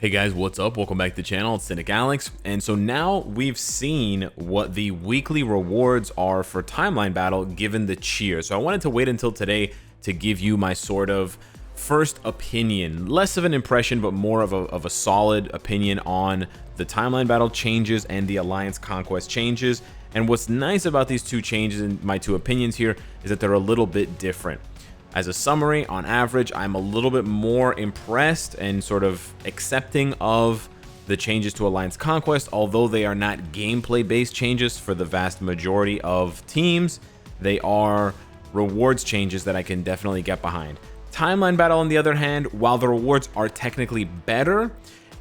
Hey guys, what's up? Welcome back to the channel. It's Cynicalex. And so now we've seen what the weekly rewards are for Timeline Battle given the cheer. So I wanted to wait until today to give you my sort of first opinion, less of an impression, but more of a solid opinion on the Timeline Battle changes and the Alliance Conquest changes. And what's nice about these two changes and my two opinions here is that they're a little bit different. As a summary, on average, I'm a little bit more impressed and sort of accepting of the changes to Alliance Conquest, although they are not gameplay-based changes for the vast majority of teams. They are rewards changes that I can definitely get behind. Timeline Battle, on the other hand, while the rewards are technically better,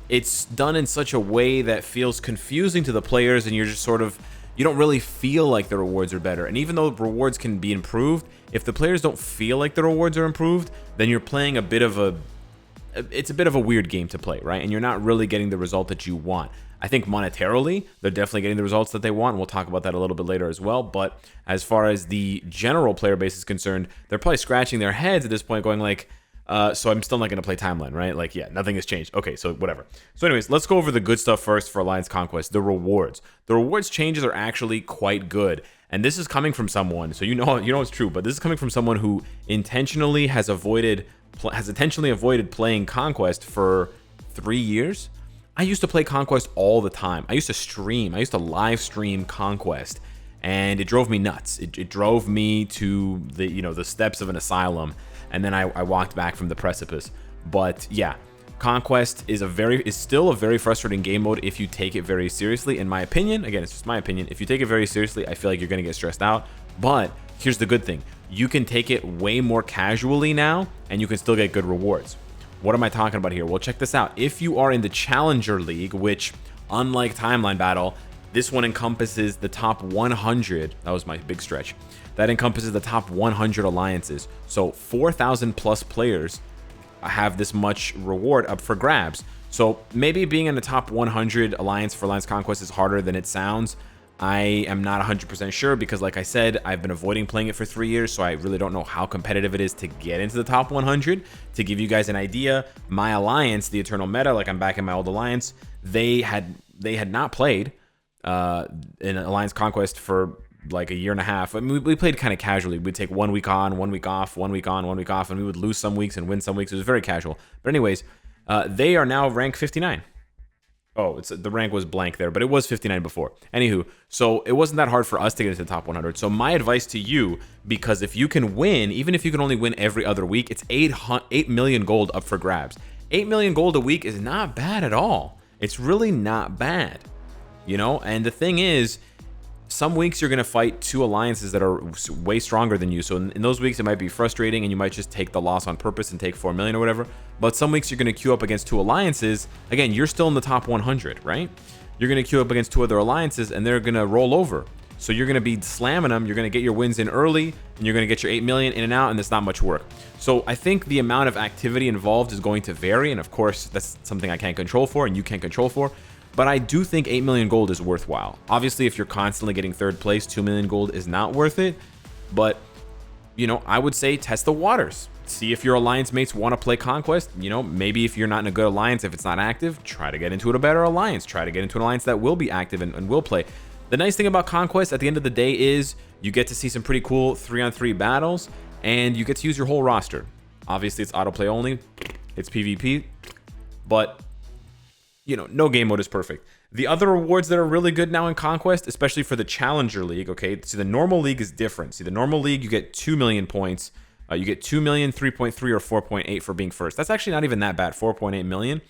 it's done in such a way that feels confusing to the players, and you're just sort of, you don't really feel like the rewards are better. And even though rewards can be improved, if the players don't feel like the rewards are improved, then you're playing a bit of a weird game to play, right? And you're not really getting the result that you want. I think monetarily, they're definitely getting the results that they want. And we'll talk about that a little bit later as well. But as far as the general player base is concerned, they're probably scratching their heads at this point going like, so I'm still not going to play Timeline, right? Like, yeah, nothing has changed. Okay, so whatever. So anyways, let's go over the good stuff first for Alliance Conquest, the rewards. The rewards changes are actually quite good. And this is coming from someone, so you know it's true, but this is coming from someone who intentionally has intentionally avoided playing Conquest for 3 years. I used to play Conquest all the time. I used to stream. I used to live stream Conquest, and it drove me nuts. It drove me to the steps of an asylum, and then I walked back from the precipice. But yeah, Conquest is still a very frustrating game mode if you take it very seriously, in my opinion. Again, it's just my opinion. If you take it very seriously, I feel like you're going to get stressed out. But here's the good thing. You can take it way more casually now, and you can still get good rewards. What am I talking about here? Well, check this out. If you are in the Challenger League, which, unlike Timeline Battle, this one encompasses the top 100. That was my big stretch. That encompasses the top 100 alliances. So 4,000 plus players have this much reward up for grabs. So maybe being in the top 100 alliance for Alliance Conquest is harder than it sounds. I am not 100% sure because, like I said, I've been avoiding playing it for 3 years, so I really don't know how competitive it is to get into the top 100. To give you guys an idea, my alliance, the Eternal Meta, like I'm back in my old alliance, they had not played in Alliance Conquest for like a year and a half. I mean, we played kind of casually. We'd take 1 week on, 1 week off, 1 week on, 1 week off, and we would lose some weeks and win some weeks. It was very casual. But anyways, they are now rank 59. Oh, the rank was blank there, but it was 59 before. Anywho, so it wasn't that hard for us to get into the top 100. So my advice to you, because if you can win, even if you can only win every other week, it's 8 million gold up for grabs. 8 million gold a week is not bad at all. It's really not bad, And the thing is, some weeks you're going to fight two alliances that are way stronger than you. So in those weeks, it might be frustrating and you might just take the loss on purpose and take 4 million or whatever. But some weeks you're going to queue up against two alliances. Again, you're still in the top 100, right? You're going to queue up against two other alliances and they're going to roll over. So you're going to be slamming them. You're going to get your wins in early and you're going to get your 8 million in and out, and it's not much work. So I think the amount of activity involved is going to vary. And of course, that's something I can't control for and you can't control for. But I do think 8 million gold is worthwhile. Obviously, if you're constantly getting third place, 2 million gold is not worth it. But, I would say test the waters. See if your alliance mates want to play Conquest. Maybe if you're not in a good alliance, if it's not active, try to get into a better alliance. Try to get into an alliance that will be active and will play. The nice thing about Conquest at the end of the day is you get to see some pretty cool 3-on-3 battles, and you get to use your whole roster. Obviously, it's autoplay only. It's PvP. But no game mode is perfect. The other rewards that are really good now in Conquest, especially for the Challenger League, okay? See, the normal league is different. See, the normal league, you get 2 million points. You get 2 million, 3.3, or 4.8 for being first. That's actually not even that bad, 4.8 million.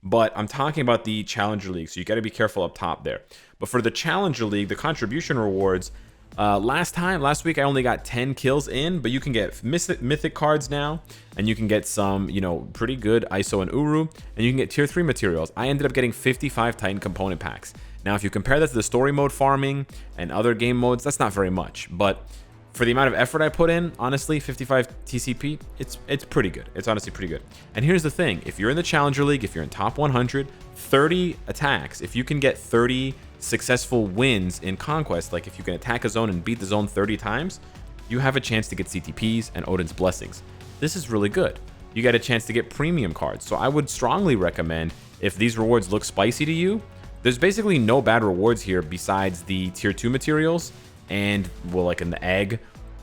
But I'm talking about the Challenger League, so you got to be careful up top there. But for the Challenger League, the contribution rewards, last week I only got 10 kills in, but you can get mythic cards now, and you can get some, pretty good ISO and Uru, and you can get tier 3 materials. I ended up getting 55 Titan component packs. Now, if you compare that to the story mode farming and other game modes, that's not very much, but for the amount of effort I put in, honestly, 55 TCP, it's pretty good. It's honestly pretty good. And here's the thing. If you're in the Challenger League, if you're in top 100, 30 attacks, if you can get 30 successful wins in Conquest, like if you can attack a zone and beat the zone 30 times, you have a chance to get CTPs and Odin's Blessings. This is really good. you get a chance to get premium cards. So I would strongly recommend, if these rewards look spicy to you, there's basically no bad rewards here besides the tier 2 materials and, well, like in the egg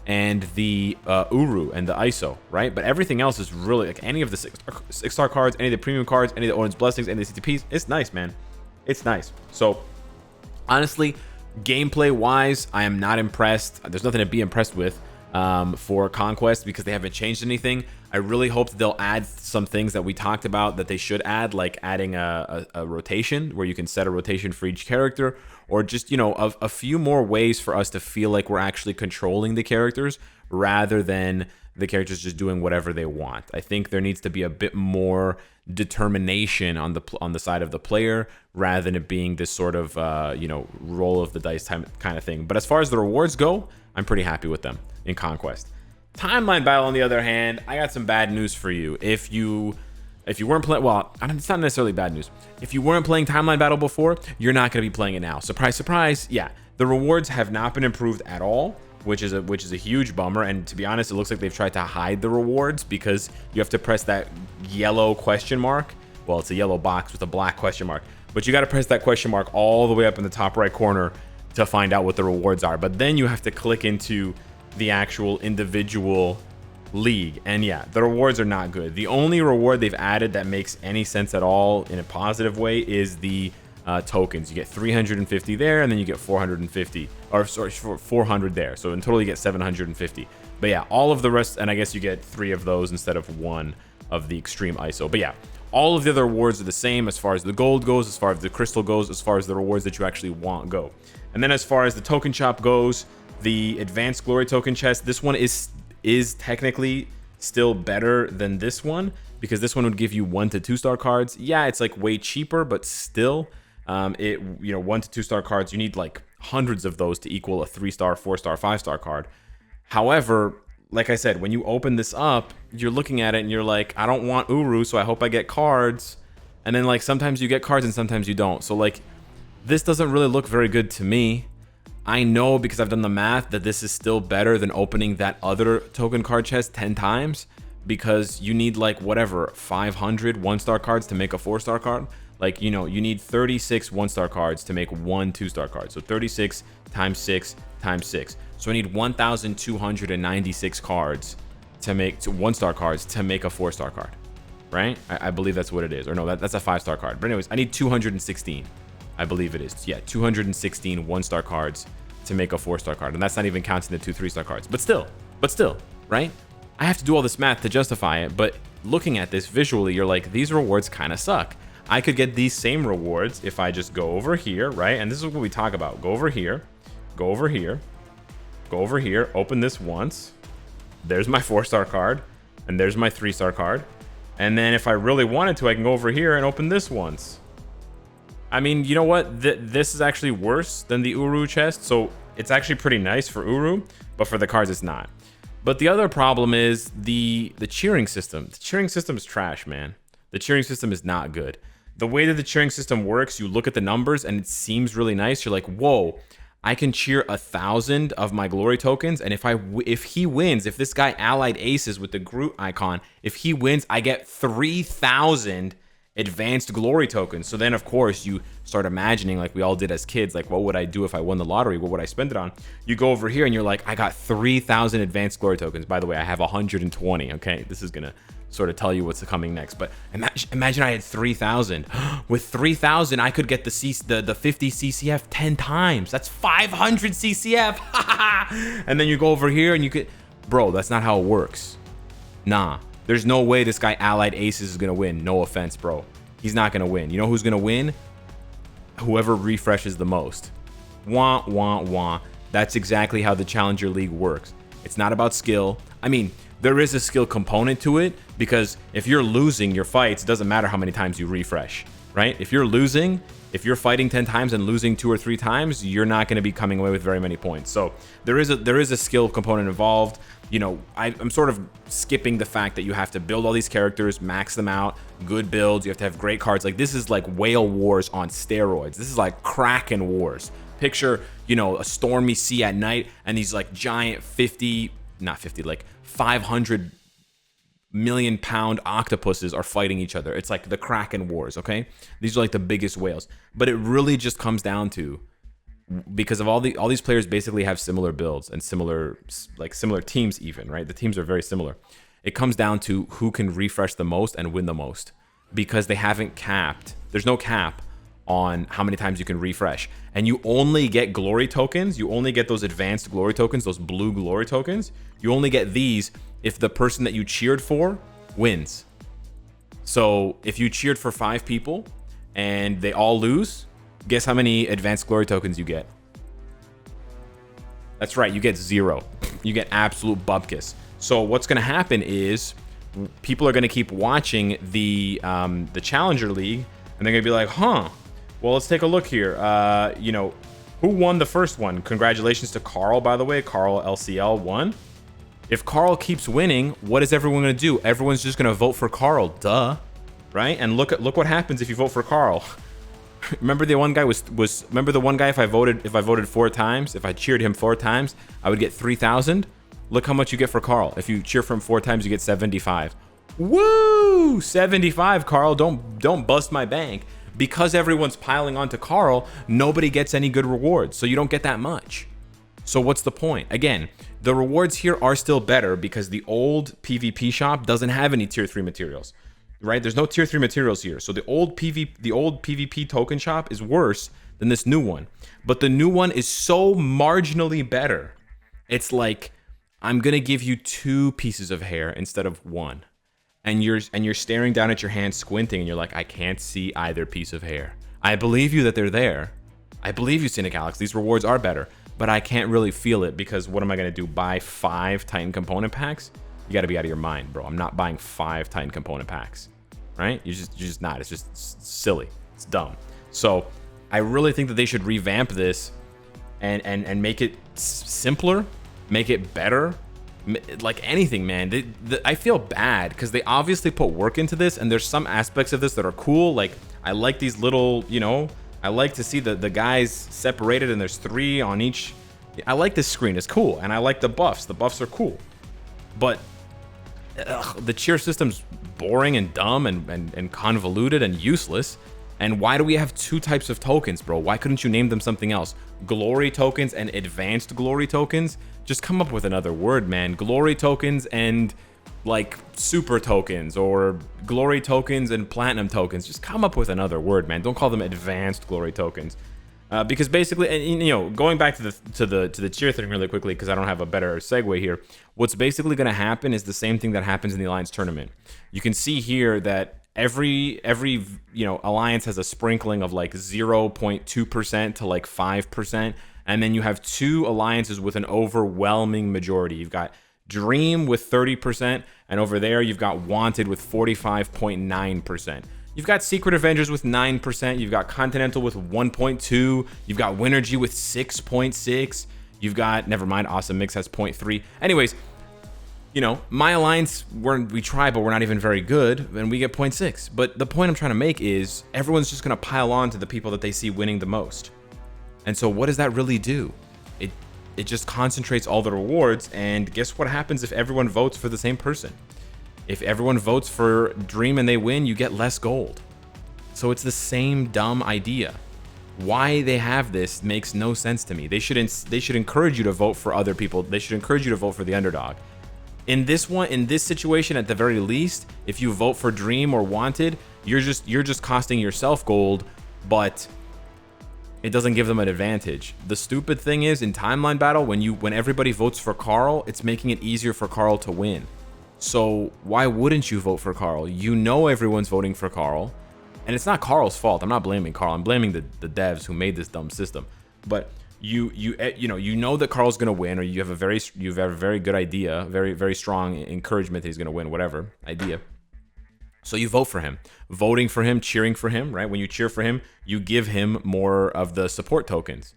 and the Uru and the ISO, right? But everything else is really, like any of the six-star cards, any of the premium cards, any of the Odin's Blessings, any of the CTPs, it's nice, man. It's nice. So honestly, gameplay wise, I am not impressed. There's nothing to be impressed with for Conquest because they haven't changed anything. I really hope that they'll add some things that we talked about that they should add, like adding a rotation where you can set a rotation for each character, or just, you know, a few more ways for us to feel like we're actually controlling the characters rather than the characters just doing whatever they want. I think there needs to be a bit more determination on the side of the player rather than it being this sort of you know, roll of the dice time kind of thing. But as far as the rewards go, I'm pretty happy with them in Conquest. Timeline Battle, on the other hand, I got some bad news for you. If you weren't playing, well, it's not necessarily bad news. If you weren't playing Timeline Battle before, you're not going to be playing it now. Surprise, surprise. Yeah, the rewards have not been improved at all, which is a huge bummer. And to be honest, it looks like they've tried to hide the rewards because you have to press that yellow question mark. Well, it's a yellow box with a black question mark, but you got to press that question mark all the way up in the top right corner to find out what the rewards are. But then you have to click into the actual individual league, and yeah, the rewards are not good. The only reward they've added that makes any sense at all in a positive way is the tokens. You get 350 there, and then you get 450, or sorry, 400 there. So in total you get 750. But yeah, all of the rest, and I guess you get 3 of those instead of 1 of the extreme ISO. But yeah, all of the other rewards are the same as far as the gold goes, as far as the crystal goes, as far as the rewards that you actually want go. And then as far as the token shop goes, the advanced glory token chest, this one is technically still better than this one because this one would give you 1 to 2 star cards. Yeah, it's like way cheaper, but still, it, you know, 1 to 2 star cards, you need like hundreds of those to equal a 3-star, 4-star, 5-star card. However, like I said, when you open this up, you're looking at it and you're like, I don't want Uru, so I hope I get cards. And then like sometimes you get cards and sometimes you don't. So like this doesn't really look very good to me. I know because I've done the math that this is still better than opening that other token card chest 10 times because you need like whatever 500 1-star cards to make a 4-star card. Like, you know, you need 36 1-star cards to make 1 2-star card. So 36 times 6 times 6. So I need 1,296 cards to make 1-star cards to make a 4-star card, right? I believe that's what it is. Or no, that's a 5-star card. But anyways, I need 216. I believe it is. Yeah, 216 1-star cards to make a 4-star card. And that's not even counting the 2 3-star cards. But still, right? I have to do all this math to justify it. But looking at this visually, you're like, these rewards kind of suck. I could get these same rewards if I just go over here, right? And this is what we talk about. Go over here, go over here, go over here, open this once. There's my 4-star card. And there's my 3-star card. And then if I really wanted to, I can go over here and open this once. I mean, you know what? This is actually worse than the Uru chest. So it's actually pretty nice for Uru, but for the cards, it's not. But the other problem is the cheering system. The cheering system is trash, man. The cheering system is not good. The way that the cheering system works, you look at the numbers and it seems really nice. You're like, whoa, I can cheer 1,000 of my glory tokens. And if he wins, if this guy allied aces with the Groot icon, if he wins, I get 3,000 advanced glory tokens. So then of course you start imagining, like we all did as kids, like what would I do if I won the lottery? What would I spend it on? You go over here and you're like, I got 3,000 advanced glory tokens. By the way, I have 120. Okay, this is gonna sort of tell you what's coming next. But imagine I had 3,000. With 3,000, I could get the 50 CCF 10 times. That's 500 CCF. And then you go over here and you could, bro, that's not how it works. Nah. There's no way this guy allied aces is gonna win. No offense, bro. He's not gonna win. You know who's gonna win? Whoever refreshes the most. Wah, wah, wah. That's exactly how the Challenger League works. It's not about skill. I mean, there is a skill component to it because if you're losing your fights, it doesn't matter how many times you refresh, right? If you're losing, if you're fighting 10 times and losing 2 or 3 times, you're not going to be coming away with very many points. So there is a skill component involved. You know, I'm sort of skipping the fact that you have to build all these characters, max them out, good builds. You have to have great cards. Like this is like Whale Wars on steroids. This is like Kraken Wars. Picture, you know, a stormy sea at night and these like giant 500 million-pound octopuses are fighting each other. It's like the Kraken Wars, okay? These are like the biggest whales. But it really just comes down to, because of all these players basically have similar builds and similar teams even, right? The teams are very similar. It comes down to who can refresh the most and win the most, because they haven't capped. There's no cap on how many times you can refresh, and you only get glory tokens. You only get those advanced glory tokens, those blue glory tokens. You only get these if the person that you cheered for wins. So if you cheered for 5 people and they all lose, guess how many advanced glory tokens you get? That's right, you get 0. You get absolute bupkis. So what's going to happen is people are going to keep watching the Challenger League, and they're going to be like, huh, well, let's take a look here. You know, who won the first one? Congratulations to Carl, by the way. Carl LCL won. If Carl keeps winning, what is everyone going to do? Everyone's just going to vote for Carl, duh, right? And look what happens if you vote for Carl. Remember the one guy remember the one guy, if I voted 4 times, if I cheered him 4 times, I would get 3,000. Look how much you get for Carl. If you cheer for him 4 times, you get 75. Woo! 75, Carl. Don't bust my bank. Because everyone's piling onto Carl, nobody gets any good rewards, so you don't get that much. So what's the point? Again, the rewards here are still better because the old PvP shop doesn't have any tier 3 materials, right? There's no tier 3 materials here. So the old PvP token shop is worse than this new one. But the new one is so marginally better. It's like, I'm going to give you 2 pieces of hair instead of 1. And you're staring down at your hand, squinting, and you're like, I can't see either piece of hair. I believe you that they're there. I believe you, Cynicalex. These rewards are better, but I can't really feel it because what am I going to do? Buy 5 Titan component packs? You got to be out of your mind, bro. I'm not buying 5 Titan component packs, right? You're just not. It's just silly. It's dumb. So I really think that they should revamp this and make it simpler, make it better. Like anything, man. I feel bad because they obviously put work into this, and there's some aspects of this that are cool. Like, I like these little, you know, I like to see the guys separated and there's 3 on each. I like this screen, it's cool. And I like the buffs are cool. But the cheer system's boring and dumb and convoluted and useless. And why do we have 2 types of tokens, bro? Why couldn't you name them something else? Glory tokens and advanced glory tokens? Just come up with another word, man. Glory tokens and like super tokens, or glory tokens and platinum tokens. Just come up with another word, man. Don't call them advanced glory tokens. Because basically, and you know, going back to the cheer thing really quickly, because I don't have a better segue here. What's basically going to happen is the same thing that happens in the Alliance tournament. You can see here that every you know, alliance has a sprinkling of like 0.2% to like 5%, and then you have 2 alliances with an overwhelming majority. You've got Dream with 30%, and over there you've got Wanted with 45.9%. You've got Secret Avengers with 9%. You've got Continental with 1.2. You've got Winergy with 6.6. You've got, never mind, Awesome Mix has 0.3. Anyways, you know, my alliance, we try, but we're not even very good, and we get 0.6. But the point I'm trying to make is everyone's just going to pile on to the people that they see winning the most. And so what does that really do? It just concentrates all the rewards, and guess what happens if everyone votes for the same person? If everyone votes for Dream and they win, you get less gold. So it's the same dumb idea. Why they have this makes no sense to me. They should encourage you to vote for other people. They should encourage you to vote for the underdog. In this situation, at the very least, if you vote for Dream or Wanted, you're just costing yourself gold, but it doesn't give them an advantage. The stupid thing is, in timeline battle, when everybody votes for Carl, it's making it easier for Carl to win. So why wouldn't you vote for Carl? You know everyone's voting for Carl, and it's not Carl's fault. I'm not blaming Carl. I'm blaming the devs who made this dumb system. But you know that Carl's gonna win, or you have a very good idea, very strong encouragement that he's gonna win, whatever idea. So you vote for him. Voting for him, cheering for him, right? When you cheer for him, you give him more of the support tokens.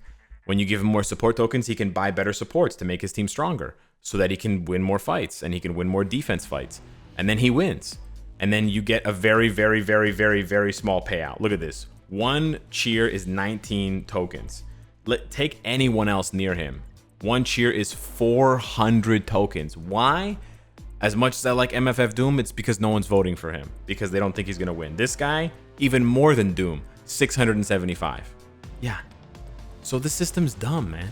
When you give him more support tokens, he can buy better supports to make his team stronger, so that he can win more fights and he can win more defense fights. And then he wins. And then you get a very small payout. Look at this. 1 cheer is 19 tokens. Take anyone else near him. 1 cheer is 400 tokens. Why? As much as I like MFF Doom, it's because no one's voting for him because they don't think he's gonna win. This guy, even more than Doom, 675. Yeah. So this system's dumb, man.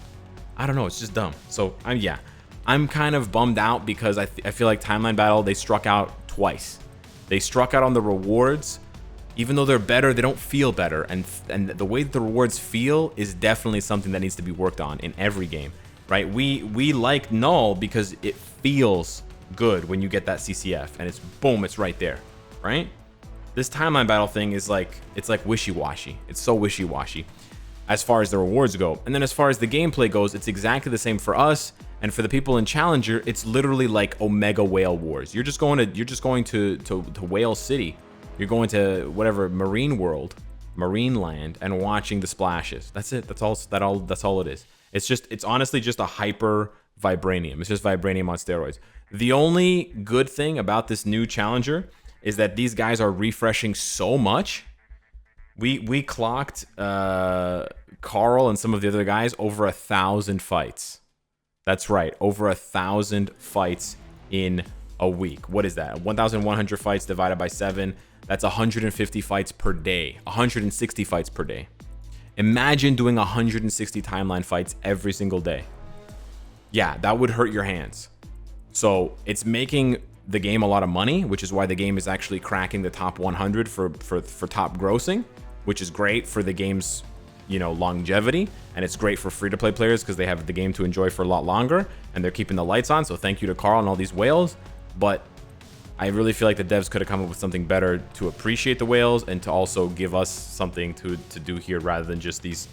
I don't know, it's just dumb. So I'm kind of bummed out because I feel like Timeline Battle, they struck out twice. They struck out on the rewards. Even though they're better, they don't feel better. And the way that the rewards feel is definitely something that needs to be worked on in every game, right? We like Null because it feels good when you get that CCF and it's boom, it's right there, right? This Timeline Battle thing is like, it's like wishy-washy. It's so wishy-washy as far as the rewards go. And then as far as the gameplay goes, it's exactly the same for us. And for the people in Challenger, it's literally like Omega Whale Wars. You're just going to Whale City. You're going to whatever Marine World, Marine Land, and watching the splashes. That's it. That's all it is. It's honestly just a hyper Vibranium. It's just Vibranium on steroids. The only good thing about this new Challenger is that these guys are refreshing so much. We clocked Carl and some of the other guys over 1,000 fights. That's right, over 1,000 fights in a week. What is that? 1,100 fights divided by 7. That's 150 fights per day. 160 fights per day. Imagine doing 160 timeline fights every single day. Yeah, that would hurt your hands. So it's making the game a lot of money, which is why the game is actually cracking the top 100 for top grossing, which is great for the game's, longevity, and it's great for free-to-play players because they have the game to enjoy for a lot longer, and they're keeping the lights on. So thank you to Carl and all these whales. But I really feel like the devs could have come up with something better to appreciate the whales and to also give us something to do here rather than just this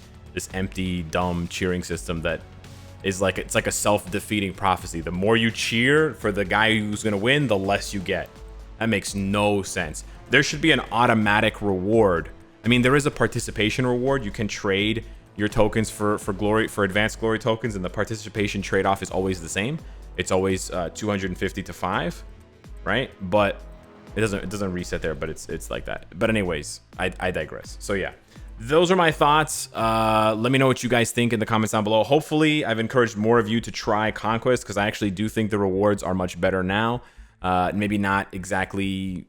empty, dumb cheering system that is like, it's like a self-defeating prophecy. The more you cheer for the guy who's going to win, the less you get. That makes no sense. There should be an automatic reward. I mean, there is a participation reward. You can trade your tokens for advanced glory tokens, and the participation trade-off is always the same. It's always 250 to 5, right? But it doesn't reset there, but it's like that. But anyways, I digress. So yeah, those are my thoughts. Let me know what you guys think in the comments down below. Hopefully I've encouraged more of you to try Conquest, because I actually do think the rewards are much better now. Maybe not exactly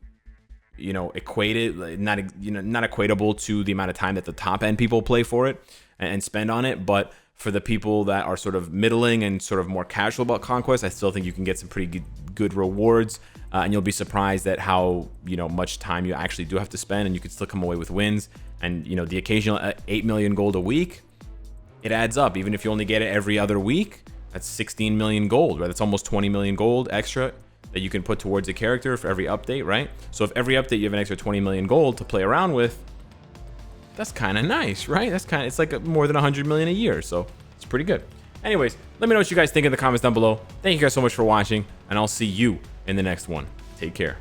equated, not equatable to the amount of time that the top end people play for it and spend on it, but for the people that are sort of middling and sort of more casual about Conquest, I still think you can get some pretty good rewards, and you'll be surprised at how much time you actually do have to spend, and you can still come away with wins. And the occasional 8 million gold a week, it adds up. Even if you only get it every other week, that's 16 million gold, right? That's almost 20 million gold extra that you can put towards a character for every update, right? So if every update you have an extra 20 million gold to play around with, that's kind of nice, right? It's like more than 100 million a year, so it's pretty good. Anyways, let me know what you guys think in the comments down below. Thank you guys so much for watching, and I'll see you in the next one. Take care.